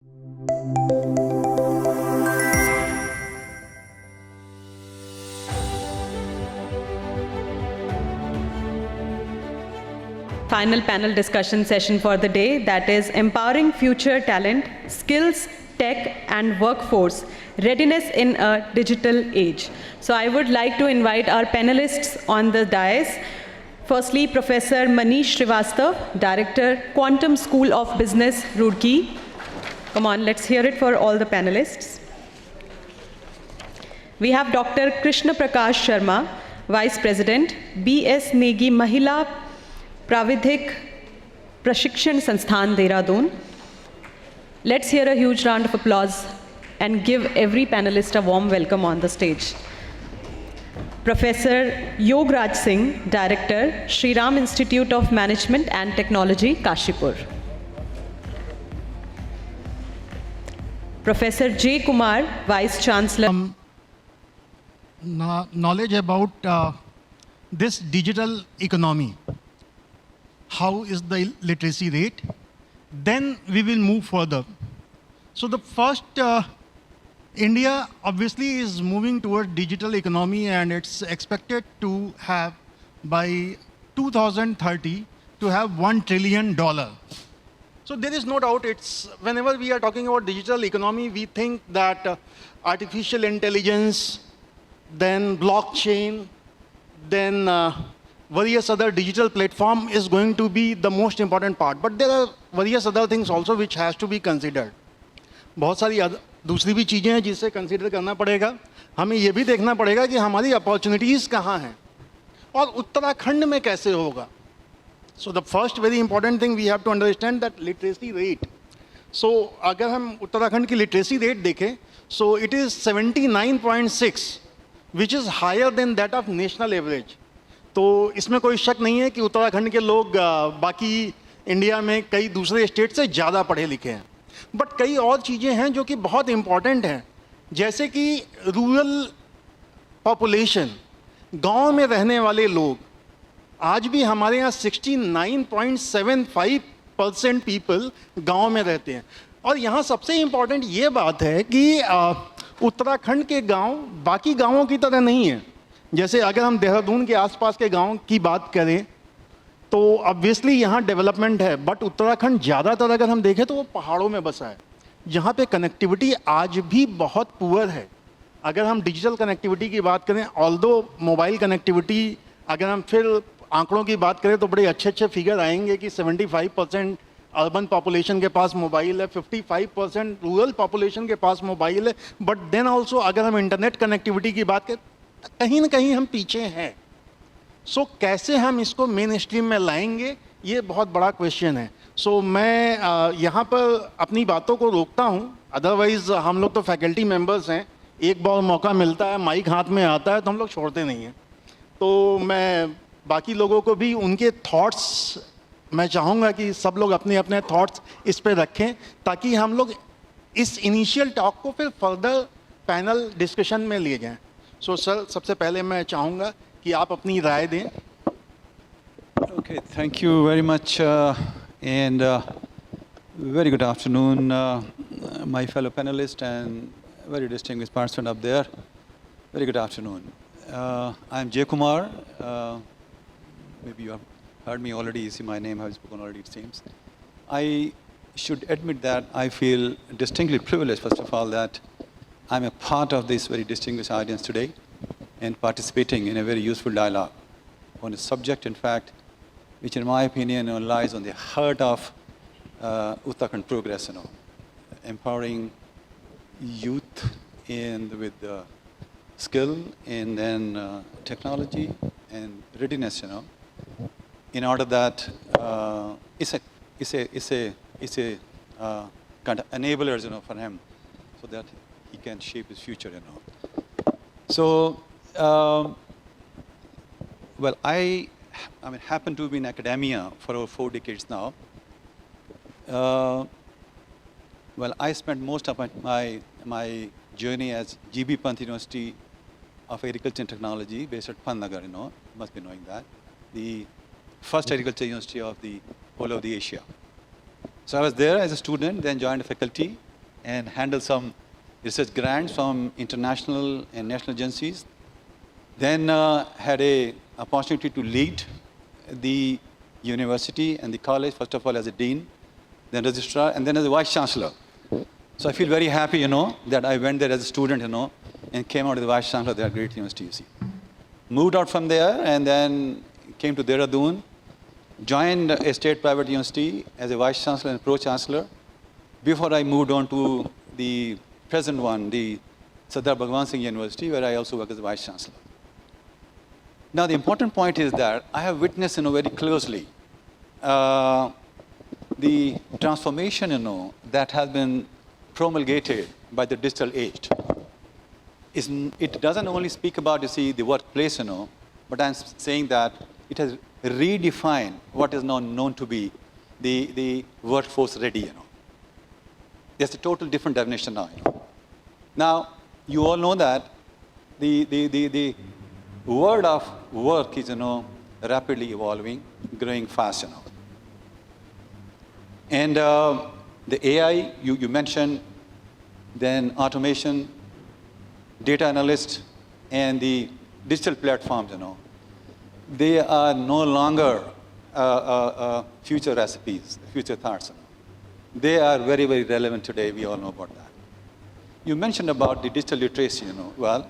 Final panel discussion session for the day, that is empowering future talent, skills, tech and workforce, readiness in a digital age. So I would like to invite our panelists on the dais. Firstly, Professor Manish Shrivastav, Director, Quantum School of Business, Roorkee. Come on, let's hear it for all the panelists. We have Dr. Krishna Prakash Sharma, Vice President, B.S. Negi Mahila, Pravidhik, Prashikshan Sansthan, Dehradun. Let's hear a huge round of applause and give every panelist a warm welcome on the stage. Professor Yograj Singh, Director, Shriram Institute of Management and Technology, Kashipur. Professor J. Kumar, Vice-Chancellor. Knowledge about this digital economy. How is the literacy rate? Then we will move further. So the first, India obviously is moving toward digital economy, and it's expected to have by 2030 to have $1 trillion. So there is no doubt, it's whenever we are talking about digital economy, we think that artificial intelligence, then blockchain, then various other digital platform is going to be the most important part. But there are various other things also which has to be considered. बहुत सारी दूसरी भी चीज़ें हैं जिसे consider करना पड़ेगा. हमें ये भी देखना पड़ेगा कि हमारी अपॉर्चुनिटीज़ कहाँ हैं और उत्तराखंड में कैसे होगा. So the first very important thing we have to understand that literacy rate. So अगर हम उत्तराखंड की literacy rate देखें, so it is 79.6, which is higher than that of national average. तो इसमें कोई शक नहीं है कि उत्तराखंड के लोग बाकी इंडिया में कई दूसरे स्टेट से ज़्यादा पढ़े लिखे हैं. बट कई और चीज़ें हैं जो कि बहुत इम्पॉर्टेंट हैं, जैसे कि रूरल पॉपुलेशन, गांव में रहने वाले लोग. आज भी हमारे यहाँ 69.75% पीपल गांव में रहते हैं. और यहाँ सबसे इम्पॉर्टेंट ये बात है कि उत्तराखंड के गांव बाकी गांवों की तरह नहीं है. जैसे अगर हम देहरादून के आसपास के गांव की बात करें तो ऑब्वियसली यहाँ डेवलपमेंट है, बट उत्तराखंड ज़्यादातर अगर हम देखें तो वो पहाड़ों में बसा है, जहाँ पे कनेक्टिविटी आज भी बहुत पुअर है. अगर हम डिजिटल कनेक्टिविटी की बात करें, ऑल्दो मोबाइल कनेक्टिविटी, अगर हम फिर आंकड़ों की बात करें तो बड़े अच्छे अच्छे फिगर आएंगे कि 75% अर्बन पॉपुलेशन के पास मोबाइल है, 55% रूरल पॉपुलेशन के पास मोबाइल है. बट देन ऑल्सो अगर हम इंटरनेट कनेक्टिविटी की बात करें, कहीं ना कहीं हम पीछे हैं. सो कैसे हम इसको मेन स्ट्रीम में लाएंगे, ये बहुत बड़ा क्वेश्चन है. सो मैं यहाँ पर अपनी बातों को रोकता हूँ. अदरवाइज़ हम लोग तो फैकल्टी मेंबर्स हैं, एक बार मौका मिलता है, माइक हाथ में आता है तो हम लोग छोड़ते नहीं हैं. तो मैं बाकी लोगों को भी उनके थॉट्स, मैं चाहूँगा कि सब लोग अपने अपने थॉट्स इस पर रखें, ताकि हम लोग इस इनिशियल टॉक को फिर फर्दर पैनल डिस्कशन में ले जाएं. सो सर, सबसे पहले मैं चाहूँगा कि आप अपनी राय दें. Okay, thank you very much and very good afternoon my fellow panelists and very distinguished person up there. Very good afternoon. I'm J. Kumar. Maybe you have heard me already, you see my name, I've spoken already, it seems. I should admit that I feel distinctly privileged, first of all, that I'm a part of this very distinguished audience today and participating in a very useful dialogue on a subject, in fact, which in my opinion lies on the heart of Uttarakhand progress, empowering youth with skill and then technology and readiness, in order that it's a kind of enablers, for him, so that he can shape his future, So, well, I happen to be in academia for over 4 decades now. Well, I spent most of my journey as GB Pant University of Agriculture and Technology, based at Pantnagar, must be knowing that. The first agriculture university of the whole of the Asia. So I was there as a student, then joined the faculty, and handle some research grants from international and national agencies. Then had a opportunity to lead the university and the college, first of all as a dean, then registrar, and then as a vice-chancellor. So I feel very happy, that I went there as a student, and came out as the vice-chancellor of that great university, you see. Moved out from there and then came to Dehradun, joined a state private university as a vice-chancellor and pro-chancellor before I moved on to the present one, the Sardar Bhagwan Singh University, where I also work as a vice-chancellor. Now, the important point is that I have witnessed, very closely the transformation, that has been promulgated by the digital age. It doesn't only speak about, the workplace, but I'm saying that it has redefined what is now known to be the workforce ready, There's a total different definition now, Now, you all know that the world of work is, rapidly evolving, growing fast, And the AI, you mentioned, then automation, data analyst, and the digital platforms, they are no longer future recipes, future thoughts. They are very, very relevant today. We all know about that. You mentioned about the digital literacy, Well,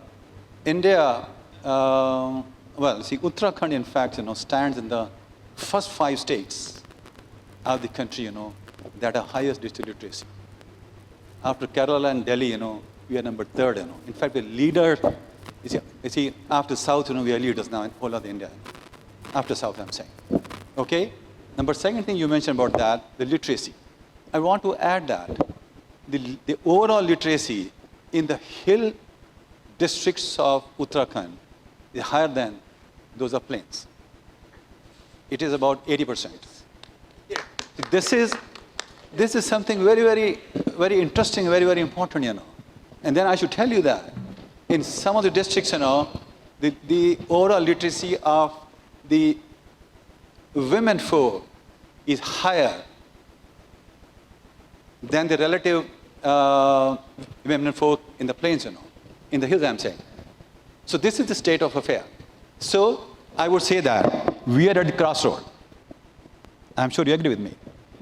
India, Uttarakhand, in fact, stands in the first 5 states of the country, that are highest digital literacy. After Kerala and Delhi, we are number 3rd, In fact, we're leader. You see, after South, we are leaders now in all of India. After South, I'm saying. Okay? Second thing you mentioned about that, the literacy. I want to add that the overall literacy in the hill districts of Uttarakhand is higher than those of plains. It is about 80%. This is something very, very, very interesting, very, very important, And then I should tell you that in some of the districts, the overall literacy of the women folk is higher than the relative women folk in the plains, in the hills, I'm saying. So this is the state of affair. So I would say that we are at the crossroad. I'm sure you agree with me.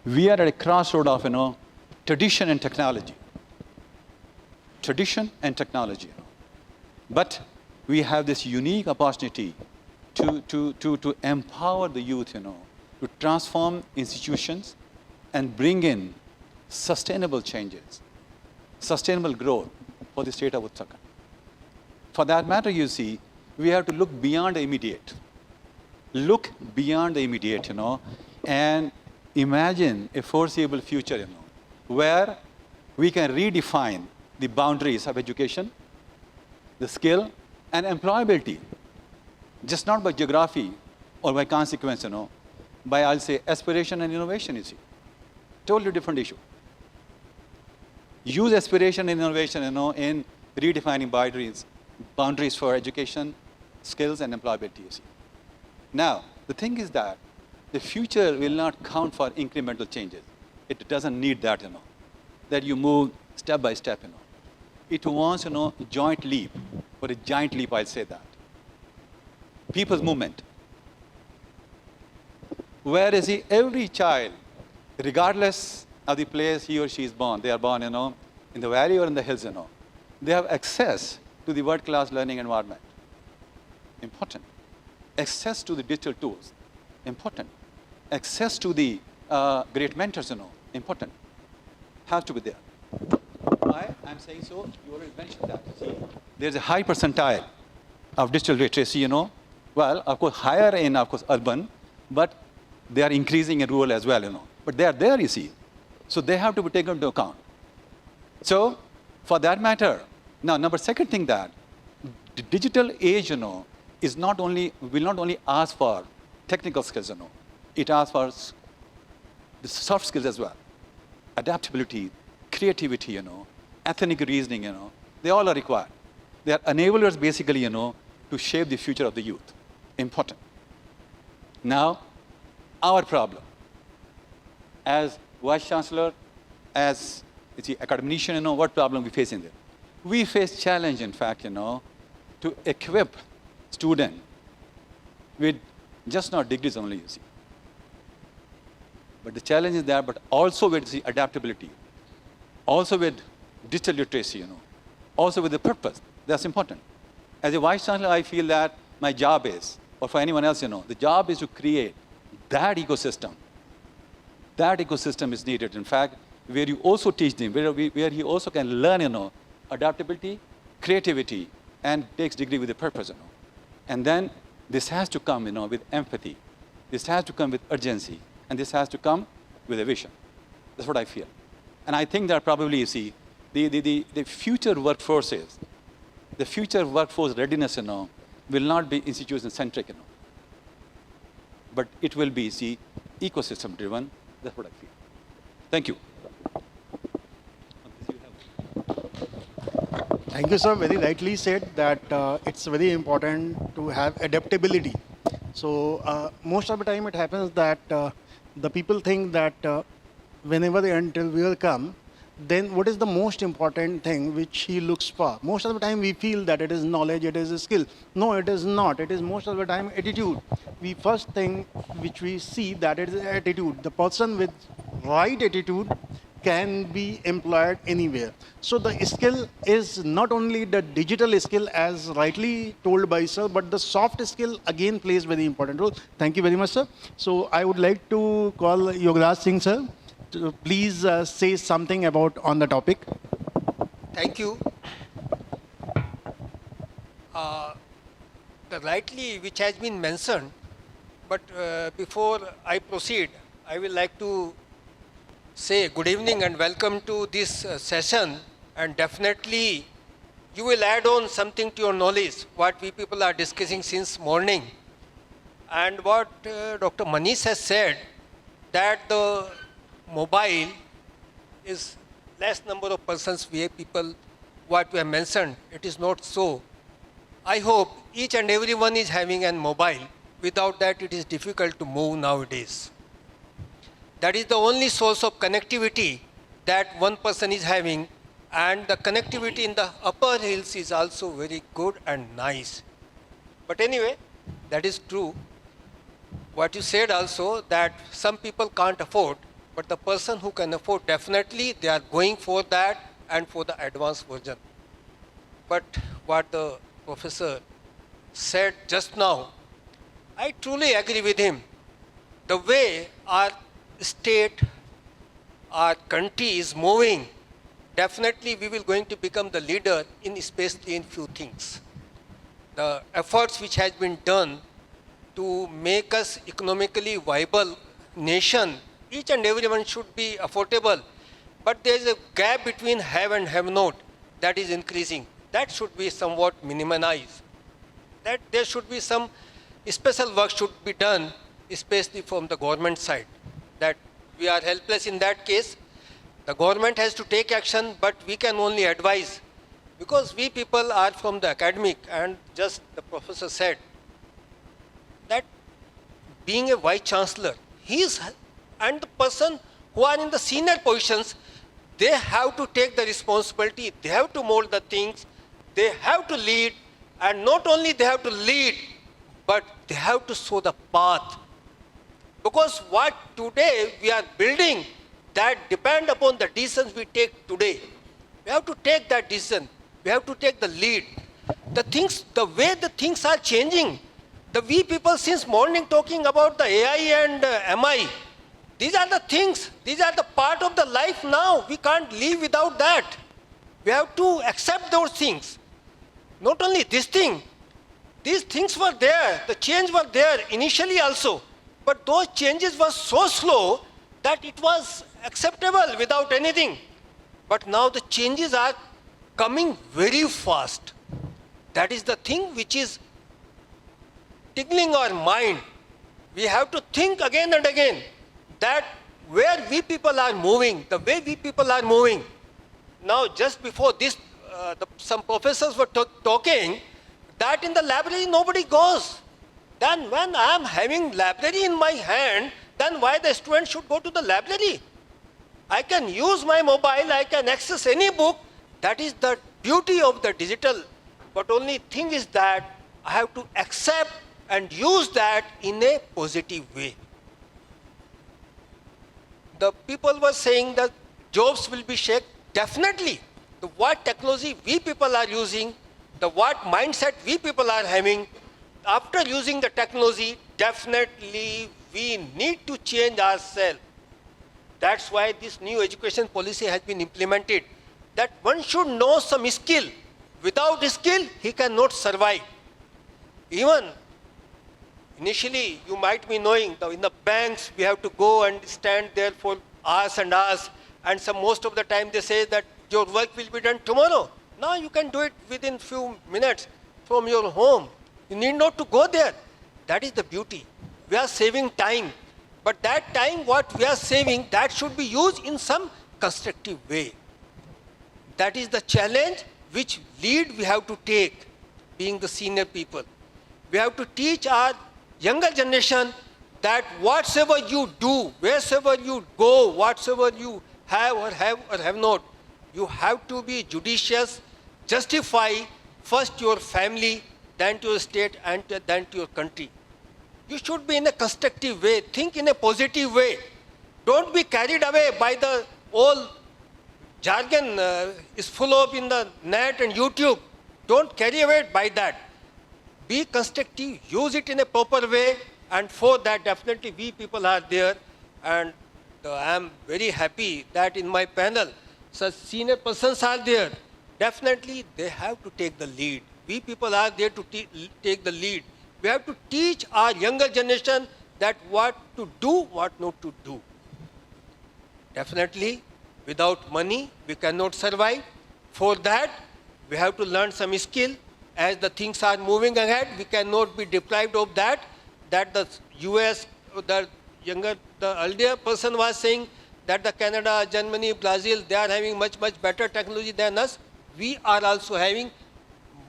We are at a crossroad of, tradition and technology. Tradition and technology. But we have this unique opportunity to empower the youth, to transform institutions and bring in sustainable changes, sustainable growth for the state of Uttarakhand. For that matter, you see, we have to look beyond the immediate. Look beyond the immediate, and imagine a foreseeable future, where we can redefine the boundaries of education, the skill, and employability, just not by geography or by consequence, by, I'll say, aspiration and innovation, you see. Totally different issue. Use aspiration and innovation, in redefining boundaries for education, skills, and employability, you see. Now, the thing is that the future will not count for incremental changes. It doesn't need that, that you move step by step, It wants, a joint leap, or a giant leap, I'll say that. People's movement. Whereas every child, regardless of the place he or she is born, they are born, in the valley or in the hills, they have access to the world-class learning environment. Important. Access to the digital tools. Important. Access to the great mentors, important. Has to be there. Why I'm saying so? You already mentioned that. See, there's a high percentile of digital literacy, Well, of course, higher in, urban, but they are increasing in rural as well, But they are there, you see. So they have to be taken into account. So, for that matter, now, second thing that the digital age, will not only ask for technical skills, It asks for the soft skills as well. Adaptability, creativity, ethnic reasoning, they all are required. They are enablers, basically, to shape the future of the youth. Important. Now, our problem, as Vice-Chancellor, as you see, academician, what problem we face in there? We face challenge, in fact, to equip student with just not degrees only, you see. But the challenge is there, but also with the adaptability, also with digital literacy, also with the purpose. That's important. As a Vice-Chancellor, I feel that my job is, or for anyone else, the job is to create that ecosystem. That ecosystem is needed, in fact, where you also teach them, where he also can learn, adaptability, creativity, and takes degree with a purpose, And then this has to come, with empathy. This has to come with urgency. And this has to come with a vision. That's what I feel. And I think that probably, you see, the future workforces, the future workforce readiness, will not be institution-centric, But it will be, see, ecosystem-driven. That's what I feel. Thank you. Thank you, sir. Very rightly said that it's very important to have adaptability. So most of the time it happens that the people think that whenever the interviewer comes, then what is the most important thing which he looks for? Most of the time we feel that it is knowledge, it is a skill. No, it is not. It is most of the time attitude. We first thing which we see that it is attitude. The person with right attitude can be employed anywhere. So the skill is not only the digital skill as rightly told by sir, but the soft skill again plays very important role. Thank you very much, sir. So I would like to call Yograj Singh, sir, to please say something about on the topic. Thank you. The rightly which has been mentioned, but before I proceed, I will like to say good evening and welcome to this session, and definitely you will add on something to your knowledge what we people are discussing since morning. And what Dr. Manish has said, that the mobile is less number of persons we have people what we have mentioned. It is not so. I hope each and everyone is having a mobile. Without that it is difficult to move nowadays. That is the only source of connectivity that one person is having, and the connectivity in the upper hills is also very good and nice. But anyway, that is true. What you said also, that some people can't afford, but the person who can afford, definitely they are going for that and for the advanced version. But what the professor said just now, I truly agree with him. The way our state, our country is moving, definitely we will going to become the leader in especially in few things. The efforts which has been done to make us economically viable nation, each and everyone should be affordable, but there is a gap between have and have not that is increasing. That should be somewhat minimized. That there should be some special work should be done, especially from the government side. That we are helpless in that case. The government has to take action, but we can only advise, because we people are from the academic, and just the professor said that being a Vice-Chancellor, and the person who are in the senior positions, they have to take the responsibility, they have to mold the things, they have to lead, and not only they have to lead, but they have to show the path. Because what today we are building, that depend upon the decisions we take today. We have to take that decision. We have to take the lead. The things, the way the things are changing, we people since morning talking about the AI and MI, these are the things, these are the part of the life now. We can't live without that. We have to accept those things. Not only this thing, these things were there, the change were there initially also. But those changes were so slow that it was acceptable without anything. But now the changes are coming very fast. That is the thing which is tickling our mind. We have to think again and again that where we people are moving, the way we people are moving. Now just before this, some professors were talking that in the library nobody goes. Then when I am having library in my hand, then why the student should go to the library? I can use my mobile, I can access any book. That is the beauty of the digital. But only thing is that I have to accept and use that in a positive way. The people were saying that jobs will be shaped. Definitely, the what technology we people are using, the what mindset we people are having, after using the technology, definitely we need to change ourselves. That's why this new education policy has been implemented, that one should know some skill. Without skill, he cannot survive. Even initially, you might be knowing that in the banks, we have to go and stand there for hours and hours. And most of the time, they say that your work will be done tomorrow. Now you can do it within few minutes from your home. You need not to go there. That is the beauty. We are saving time. But that time, what we are saving, that should be used in some constructive way. That is the challenge which lead we have to take, being the senior people. We have to teach our younger generation that whatsoever you do, wheresoever you go, whatsoever you have or have not, you have to be judicious, justify first your family, then to your state, and then to your country. You should be in a constructive way, think in a positive way. Don't be carried away by the all jargon is full of in the net and YouTube. Don't carry away by that. Be constructive, use it in a proper way, and for that definitely we people are there. And I am very happy that in my panel, such senior persons are there. Definitely they have to take the lead. We people are there to take the lead. We have to teach our younger generation that what to do, what not to do. Definitely, without money, we cannot survive. For that, we have to learn some skill. As the things are moving ahead, we cannot be deprived of that. That the US, the earlier person was saying that the Canada, Germany, Brazil, they are having much better technology than us. We are also having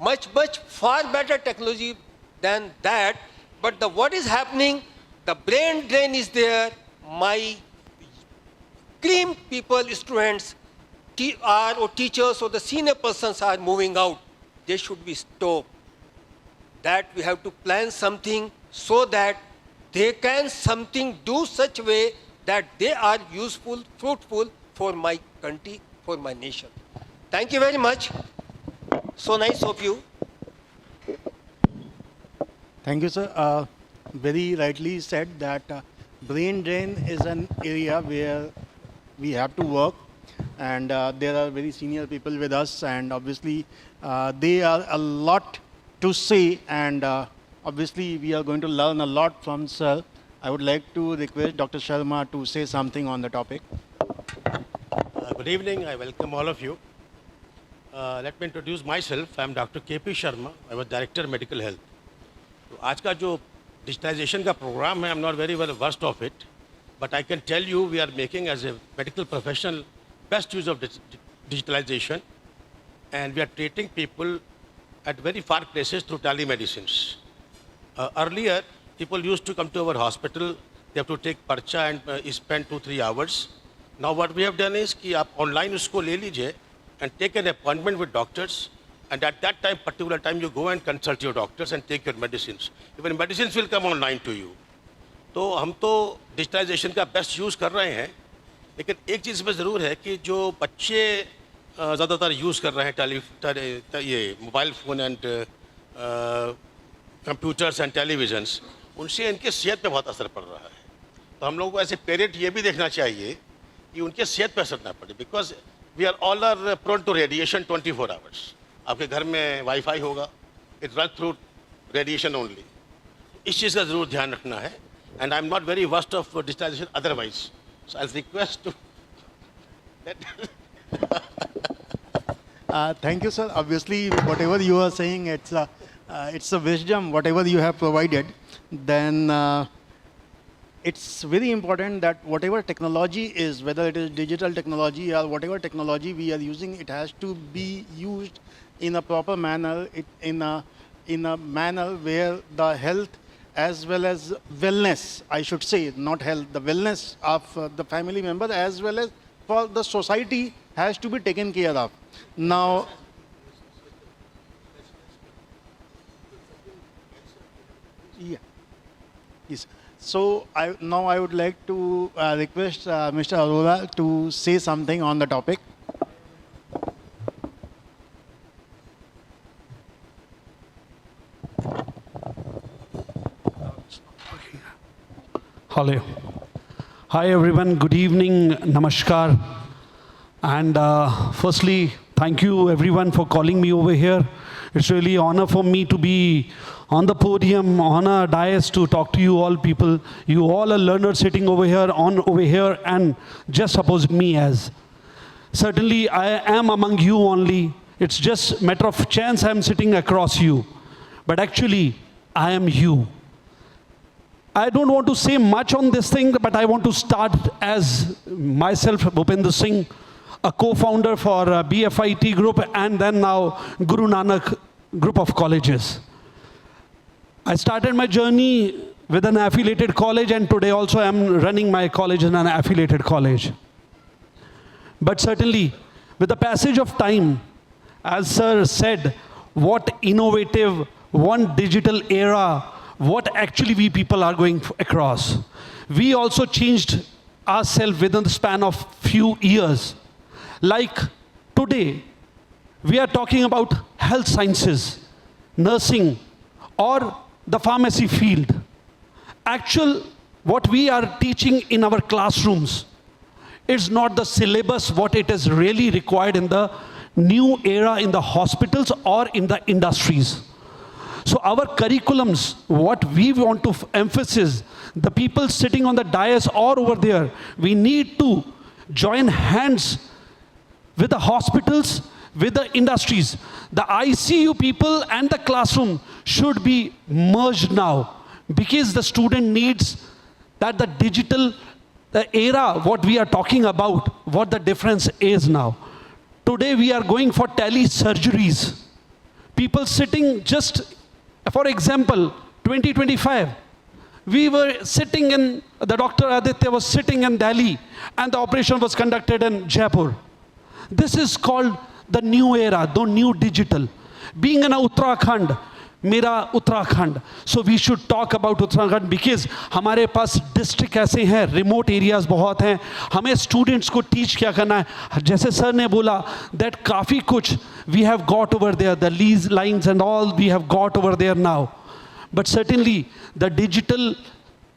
much far better technology than that. But what is happening, the brain drain is there. My cream people, students, or teachers or the senior persons are moving out. They should be stopped. That we have to plan something so that they can do such way that they are useful, fruitful for my country, for my nation. Thank you very much. So nice of you. Thank you, sir. Very rightly said that brain drain is an area where we have to work, and there are very senior people with us, and obviously they are a lot to say, and obviously we are going to learn a lot from sir. I would like to request Dr. Sharma to say something on the topic. Good evening. I welcome all of you. Let me introduce myself. I am Dr. K.P. Sharma. I was Director Medical Health. तो आज का जो digitization का program है, I am not very well versed of it, but I can tell you we are making as a medical professional best use of digitalization, and we are treating people at very far places through telemedicines. Earlier, people used to come to our hospital, they have to take parcha and spend 2-3 hours. Now what we have done is कि आप online उसको ले लीजिए and take an appointment with doctors, and at that time, particular time, you go and consult your doctors and take your medicines. Even medicines will come online to you. तो हम तो digitalization का best use कर रहे हैं, लेकिन एक चीज़ में ज़रूर है कि जो बच्चे ज़्यादातर यूज़ कर रहे हैं ये mobile phone and computers and televisions, उनसे इनके सेहत पे बहुत असर पड़ रहा है. तो हम लोगों को ऐसे पेरेंट ये भी देखना चाहिए कि उनके सेहत पे असर ना पड़े, because we are all are prone to radiation 24 hours. आपके घर में वाईफाई होगा, it run through radiation only. इस चीज़ का ज़रूर ध्यान रखना है. And I am not very worst of digitalisation otherwise, so I request to Thank you, sir. Obviously, whatever you are saying, it's a wisdom, whatever you have provided. Then it's very important that whatever technology is, whether it is digital technology or whatever technology we are using, it has to be used in a proper manner, in a manner where the health as well as wellness, I should say, not health, the wellness of the family member as well as all, the society has to be taken care of. Now, yeah. Yes. So now I would like to request Mr. Arora to say something on the topic. Hello. Hi everyone, good evening, namaskar. And firstly, thank you everyone for calling me over here. It's really an honor for me to be on the podium, on a dais to talk to you all people. You all are learners sitting over here and just opposite me as. Certainly I am among you only. It's just a matter of chance I'm sitting across you. But actually, I am you. I don't want to say much on this thing, but I want to start as myself, Bhupinder Singh, a co-founder for BFIT group and then now Guru Nanak group of colleges. I started my journey with an affiliated college and today also I'm running my college in an affiliated college. But certainly, with the passage of time, as Sir said, what innovative, one digital era, what actually we people are going across. We also changed ourselves within the span of few years. Like today, we are talking about health sciences, nursing, or the pharmacy field. Actual, what we are teaching in our classrooms is not the syllabus, what it is really required in the new era in the hospitals or in the industries. So our curriculums, what we want to emphasize, the people sitting on the dais or over there, we need to join hands with the hospitals, with the industries. The ICU people and the classroom should be merged now because the student needs that the digital, the era, what we are talking about, what the difference is now. Today we are going for tele-surgeries. People sitting just, for example, 2025, we were sitting in, the Dr. Aditya was sitting in Delhi and the operation was conducted in Jaipur. This is called the new era, the new digital. Being in Uttarakhand, मेरा Uttarakhand. So we should talk about Uttarakhand because हमारे पास district ऐसे हैं, remote areas बहुत हैं, हमें students को teach क्या करना है. जैसे सर ने बोला that काफ़ी कुछ we have got over there, the lease lines and all we have got over there now. But certainly the digital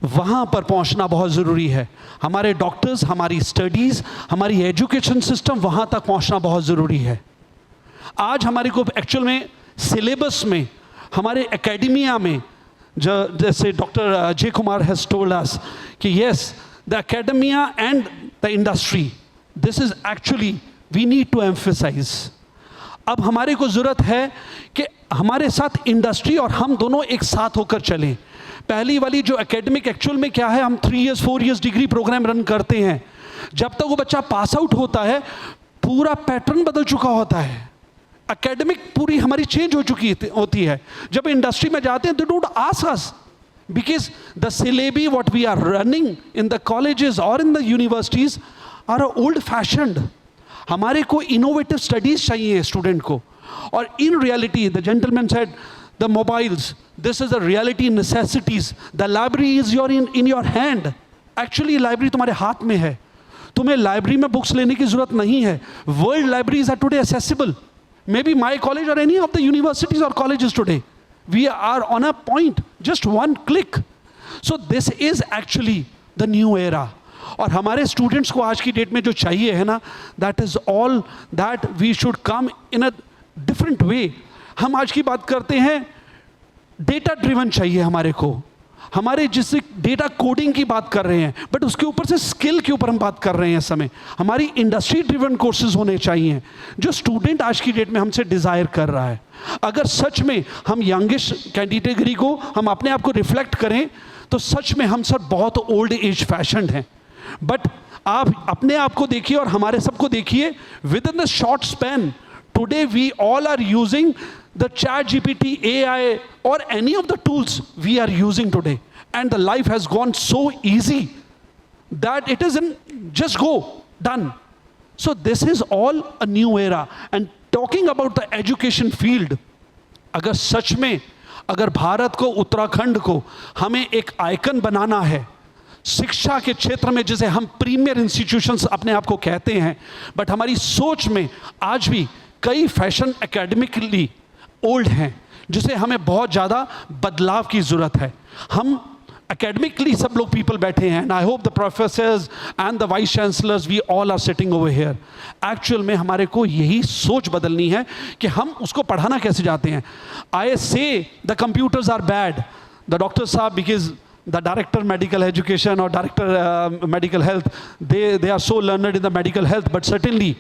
वहाँ पर पहुँचना बहुत ज़रूरी है. हमारे डॉक्टर्स, हमारी स्टडीज़, हमारी एजुकेशन सिस्टम वहाँ तक पहुँचना बहुत ज़रूरी है. आज हमारे को एक्चुअल में सिलेबस में हमारे एकेडमिया में जैसे doctor J Kumar has told us कि yes the academia and the industry this is actually we need to emphasise. अब हमारे को ज़रूरत है कि हमारे साथ इंडस्ट्री और हम दोनों एक साथ होकर चलें. पहली वाली जो एकेडमिक एक्चुअल में क्या है, हम 3 years 4 years degree program run करते हैं. जब तक वो बच्चा पास आउट होता है पूरा पैटर्न बदल चुका होता है. एकेडमिक पूरी हमारी चेंज हो चुकी होती है. जब इंडस्ट्री में जाते हैं they don't ask us because the syllabi what we are running in the colleges और in the universities are old fashioned. हमारे को इनोवेटिव स्टडीज चाहिए स्टूडेंट को. और in reality the gentleman said the mobiles, this is the reality necessities. The library is your in your hand. Actually library तुम्हारे हाथ में है. तुम्हें लाइब्रेरी में बुक्स लेने की जरूरत नहीं है. World libraries are today accessible. Maybe my college or any of the universities or colleges today, we are on a point, just one click. So this is actually the new era. और हमारे students को आज की date में जो चाहिए है ना, that is all that we should come in a different way. हम आज की बात करते हैं डेटा ड्रिवन चाहिए हमारे को. हमारे जिससे डेटा कोडिंग की बात कर रहे हैं, बट उसके ऊपर से स्किल के ऊपर हम बात कर रहे हैं इस समय. हमारी इंडस्ट्री ड्रिवन कोर्सेज होने चाहिए जो स्टूडेंट आज की डेट में हमसे डिज़ायर कर रहा है. अगर सच में हम यंगेस्ट कैटेगरी को हम अपने आप को रिफ्लेक्ट करें तो सच में हम सब बहुत ओल्ड एज फैशन्ड हैं. बट आप अपने आप को देखिए और हमारे सबको देखिए. With in the short span today we all are using the ChatGPT, AI, or any of the tools we are using today. And the life has gone so easy that it isn't just go, done. So this is all a new era. And talking about the education field, अगर सच में अगर भारत को, उत्तराखंड को हमें एक icon बनाना है शिक्षा के क्षेत्र में, जिसे हम प्रीमियर इंस्टीट्यूशंस अपने आप को कहते हैं, बट हमारी सोच में आज भी कई फैशन एकेडमिकली ओल्ड हैं जिसे हमें बहुत ज़्यादा बदलाव की ज़रूरत है. हम academically सब लोग people बैठे हैं, and I hope the professors and the vice chancellors, we all are sitting over here. Actual में हमारे को यही सोच बदलनी है कि हम उसको पढ़ाना कैसे जाते हैं. I say the computers are bad. The doctor साहब, because the director medical education or director medical health, they are so learned in the medical health, but certainly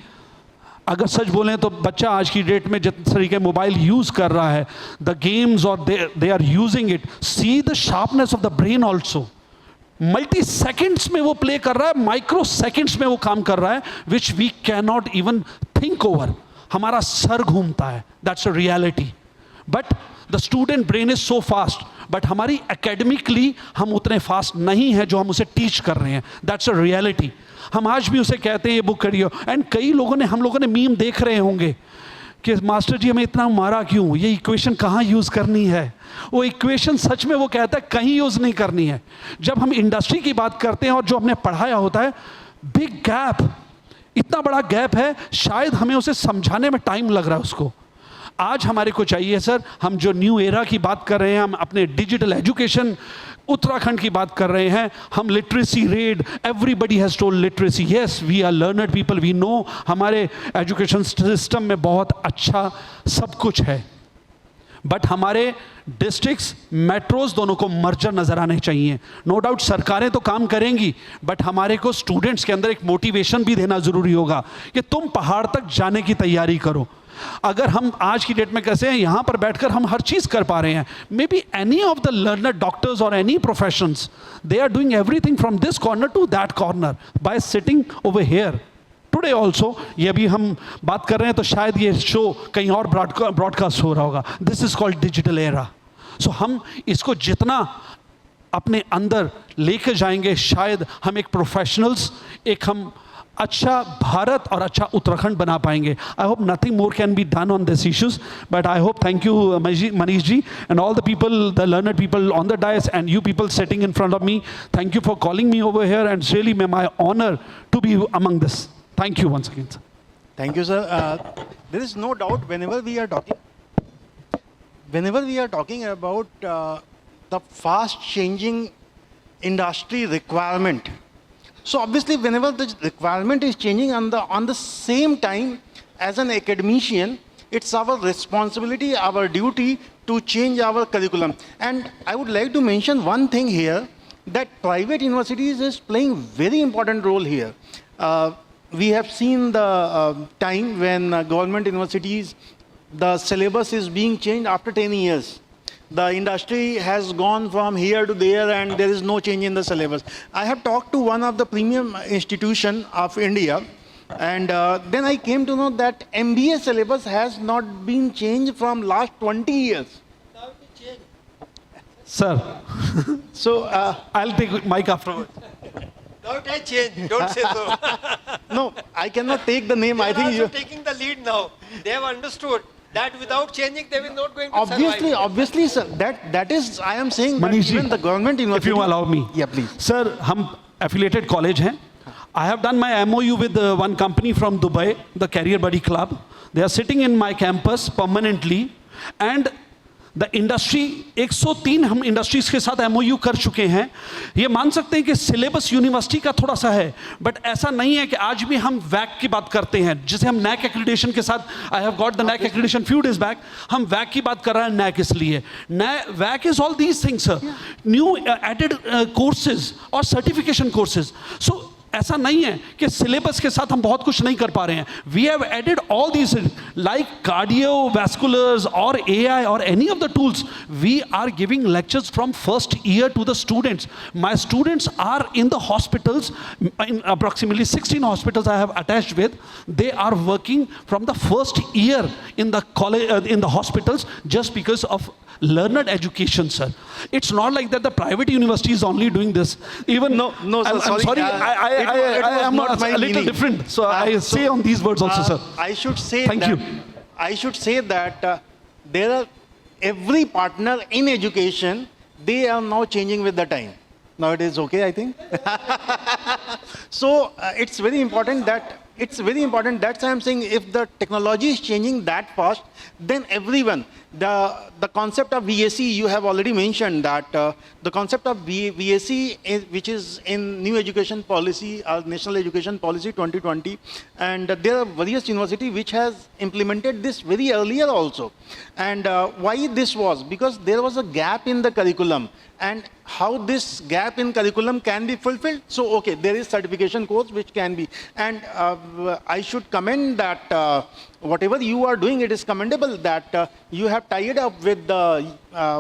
अगर सच बोलें तो बच्चा आज की डेट में जिस तरीके मोबाइल यूज़ कर रहा है, द गेम्स और they are using it, see the sharpness of the brain also. Multi seconds में वो प्ले कर रहा है, माइक्रो सेकेंड्स में वो काम कर रहा है, which we can not even think over. हमारा सर घूमता है, that's a reality. But the student brain is so fast, but हमारी एकेडमिकली हम उतने फास्ट नहीं हैं जो हम उसे टीच कर रहे हैं. That's a reality. हम आज भी उसे कहते हैं ये बुक करियो. एंड कई लोगों ने, हम लोगों ने मीम देख रहे होंगे कि मास्टर जी हमें इतना मारा क्यों, ये इक्वेशन कहाँ यूज़ करनी है. वो इक्वेशन सच में वो कहता है कहीं यूज़ नहीं करनी है. जब हम इंडस्ट्री की बात करते हैं और जो हमने पढ़ाया होता है, बिग गैप, इतना बड़ा गैप है, शायद हमें उसे समझाने में टाइम लग रहा है उसको. आज हमारे को चाहिए सर, हम जो न्यू एरा की बात कर रहे हैं, हम अपने डिजिटल एजुकेशन उत्तराखंड की बात कर रहे हैं, हम literacy rate, everybody has told literacy, yes we are learned people, we know हमारे एजुकेशन सिस्टम में बहुत अच्छा सब कुछ है. बट हमारे डिस्ट्रिक्ट्स, मेट्रोज दोनों को मर्जर नज़र आने चाहिए. नो डाउट सरकारें तो काम करेंगी, बट हमारे को स्टूडेंट्स के अंदर एक मोटिवेशन भी देना ज़रूरी होगा कि तुम पहाड़ तक जाने की तैयारी करो. अगर हम आज की डेट में कैसे हैं, यहाँ पर बैठकर हम हर चीज़ कर पा रहे हैं. Maybe any of the learner doctors और any professions, they are doing everything from this corner to that corner by sitting over here. Today also ये अभी हम बात कर रहे हैं तो शायद ये शो कहीं और ब्रॉडकास्ट हो रहा होगा. This is called digital era. So हम इसको जितना अपने अंदर लेके जाएंगे, शायद हम एक प्रोफेशनल्स, एक हम अच्छा भारत और अच्छा उत्तराखंड बना पाएंगे. I hope nothing more can be done on this issues, but I hope, thank you Manish ji and all the people, the learned people on the dais and you people sitting in front of me. Thank you for calling me over here, and it's really my honor to be among this. Thank you once again, sir. Thank you, sir. There is no doubt whenever we are talking about the fast changing industry requirement. So obviously, whenever the requirement is changing on the same time, as an academician, it's our responsibility, our duty to change our curriculum. And I would like to mention one thing here, that private universities is playing very important role here. We have seen the time when government universities, the syllabus is being changed after 10 years. The industry has gone from here to there and there is no change in the syllabus. I have talked to one of the premium institution of India, and then I came to know that MBA syllabus has not been changed from last 20 years. Sir, So I'll take mic afterwards. Don't I change? Don't say so. no, I cannot take the name. They I are think also you taking the lead now. They have understood that without changing, they will not going to obviously sir, that is, I am saying that Manish ji, even the government university, if you allow me. Yeah, please. Sir, हम affiliated college हैं. I have done my MOU with one company from Dubai, the Career Buddy Club. They are sitting in my campus permanently, and the industry 103 हम industries के साथ MOU कर चुके हैं. ये मान सकते हैं कि सिलेबस यूनिवर्सिटी का थोड़ा सा है, बट ऐसा नहीं है कि आज भी हम वैक की बात करते हैं, जिसे हम NAC एक्रेडिटेशन के साथ, I have got the NAC accreditation few days back, हम वैक की बात कर रहे हैं NAC इसलिए. वैक is all these things sir, new added courses और सर्टिफिकेशन कोर्सेज. सो ऐसा नहीं है कि सिलेबस के साथ हम बहुत कुछ नहीं कर पा रहे हैं. We have added all these like cardiovasculars or AI or any of the tools, we are giving lectures from first year to the students. My students are in the hospitals, in approximately 16 hospitals I have attached with. They are working from the first year in the college, in the hospitals, just because of learned education, sir. It's not like that the private university is only doing this. Even No, sir, I'm sorry. sorry, I am not my a little meaning. different. So I say on these words also, sir. I should say Thank that, you. I should say that there are every partner in education, they are now changing with the time. Now it is okay, I think. So it's very important that, that's why I'm saying if the technology is changing that fast, then everyone, the concept of VAC, you have already mentioned that the concept of VAC, which is in New Education Policy, National Education Policy 2020, and there are various universities which has implemented this very earlier also. And why this was? Because there was a gap in the curriculum, and how this gap in curriculum can be fulfilled. So, okay, there is certification course which can be, and I should commend that whatever you are doing, it is commendable that you have tied up with the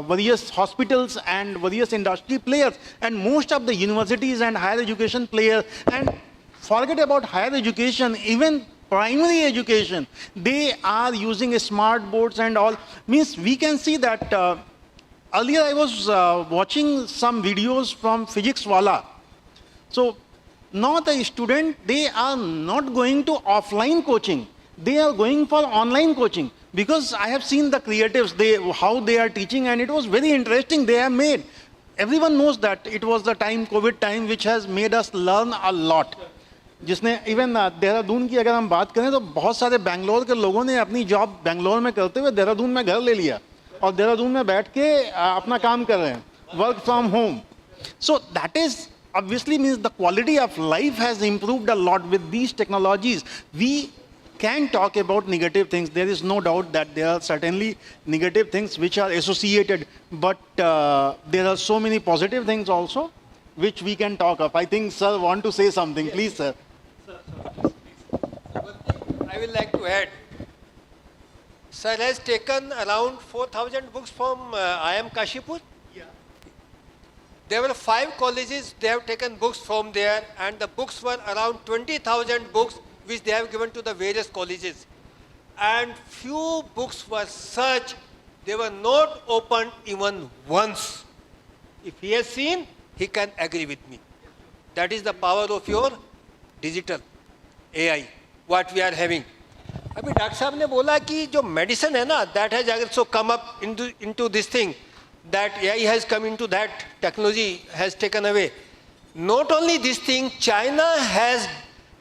various hospitals and various industry players, and most of the universities and higher education players, and forget about higher education, even primary education, they are using smart boards and all. Means we can see that earlier I was watching some videos from Physics Wala. So now the student, they are not going to offline coaching. They are going for online coaching, because I have seen the creatives, how they are teaching, and it was very interesting. They have made, everyone knows that it was the time, COVID time, which has made us learn a lot. जिसने even Dehradun की अगर हम बात करें तो बहुत सारे बैंगलोर के लोगों ने अपनी जॉब बैंगलोर में करते हुए देहरादून में घर ले लिया और देहरादून में बैठ के अपना काम कर रहे हैं, work from home. So that is obviously means the quality of life has improved a lot with these technologies. We can talk about negative things. There is no doubt that there are certainly negative things which are associated, but there are so many positive things also which we can talk of. I think sir want to say something. Yes. Please, sir. I will like to add. Sir has taken around 4,000 books from IIM Kashipur. Yeah. There were 5 colleges, they have taken books from there, and the books were around 20,000 books which they have given to the various colleges. And few books were such, they were not opened even once. If he has seen, he can agree with me. That is the power of your digital AI, what we are having. अभी doctor साहब ने बोला कि जो medicine है ना, that has also come up into this thing, that AI has come into that, technology has taken away. Not only this thing, China has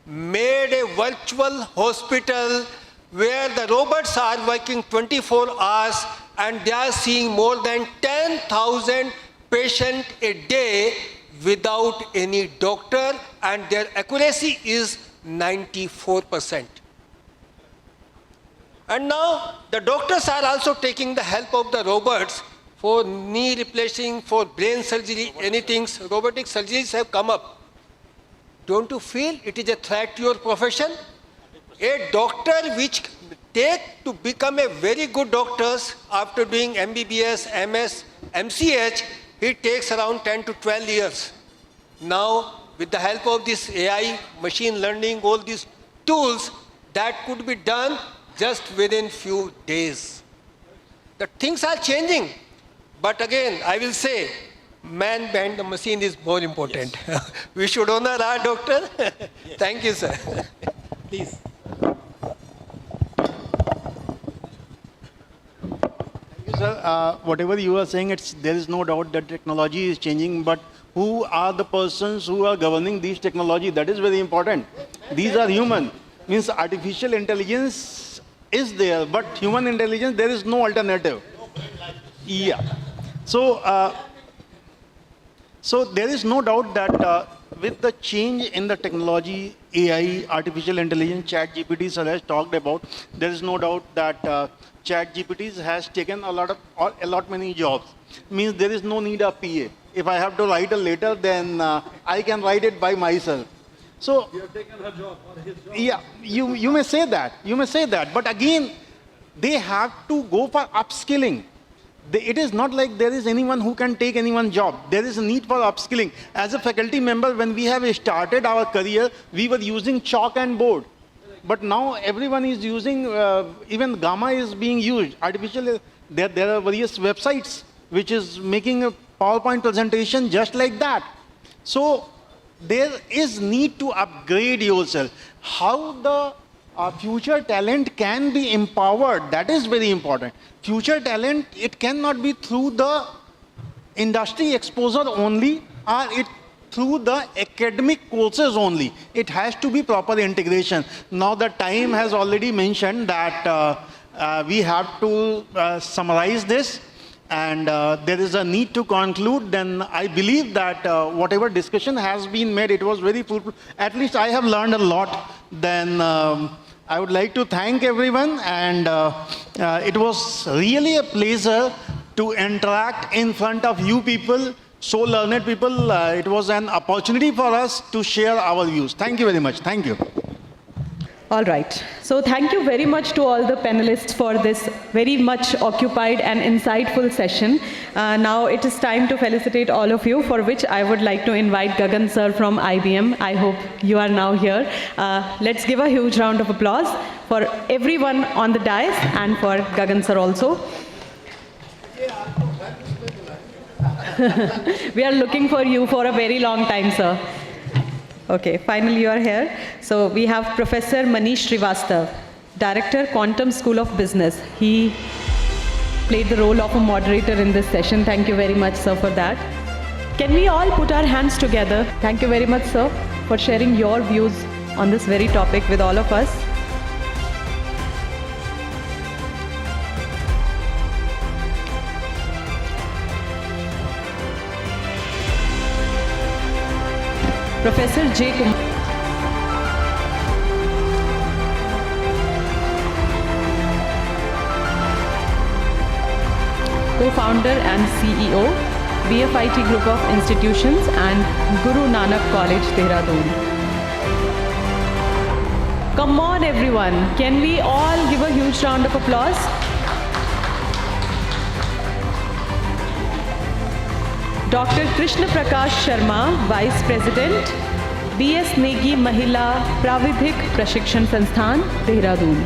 made a virtual hospital where the robots are working 24 hours and they are seeing more than 10,000 patients a day without any doctor, and their accuracy is 94%. And now the doctors are also taking the help of the robots for knee replacing, for brain surgery, anything. Robotic surgeries have come up. Don't you feel it is a threat to your profession? A doctor which take to become a very good doctor after doing MBBS, MS, MCH, he takes around 10 to 12 years. Now, with the help of this AI, machine learning, all these tools, that could be done just within few days. The things are changing. But again, I will say, man behind the machine is more important. Yes. We should honor our doctor. Yes. Thank you, sir. Please. Thank you, sir. Whatever you are saying, there is no doubt that technology is changing, but who are the persons who are governing these technology? That is very important. These are human. Means artificial intelligence is there, but human intelligence, there is no alternative. Yeah. So, so there is no doubt that with the change in the technology, AI, artificial intelligence, ChatGPT, sir has talked about, there is no doubt that ChatGPT has taken a lot many jobs. Means there is no need of PA. If I have to write a letter, then I can write it by myself. So you have taken her job or his job. Yeah, you may say that. You may say that. But again, they have to go for upskilling. It is not like there is anyone who can take anyone's job. There is a need for upskilling. As a faculty member, when we have started our career, we were using chalk and board. But now everyone is using, even Gamma is being used. There are various websites which is making a PowerPoint presentation just like that. So there is need to upgrade yourself. How the future talent can be empowered, that is very important. Future talent, it cannot be through the industry exposure only, or it through the academic courses only. It has to be proper integration. Now the time has already mentioned that we have to summarize this, and there is a need to conclude. Then I believe that whatever discussion has been made, it was very fruitful. At least I have learned a lot. Then I would like to thank everyone, and it was really a pleasure to interact in front of you people, so learned people. It was an opportunity for us to share our views. Thank you very much. Thank you. All right. So thank you very much to all the panelists for this very much occupied and insightful session. Now it is time to felicitate all of you, for which I would like to invite Gagan sir from IBM. I hope you are now here. Let's give a huge round of applause for everyone on the dais and for Gagan sir also. We are looking for you for a very long time, sir. Okay, finally you are here. So we have Professor Manish Shrivastav, Director, Quantum School of Business. He played the role of a moderator in this session. Thank you very much, sir, for that. Can we all put our hands together? Thank you very much, sir, for sharing your views on this very topic with all of us. Professor J. Kumar, co-founder and CEO, BFIT Group of Institutions and Guru Nanak College, Dehradun. Come on everyone, can we all give a huge round of applause? Dr. Krishna Prakash Sharma, Vice President, BS Negi Mahila Pravidhik Prashikshan Sansthan, Dehradun.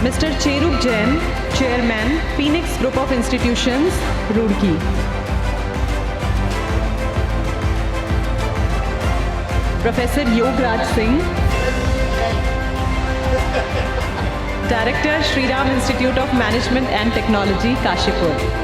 Mr. Cheruk Jain, Chairman, Phoenix Group of Institutions, Roorkee. Professor Yograj Singh, Director, Shriram Institute of Management and Technology, Kashipur.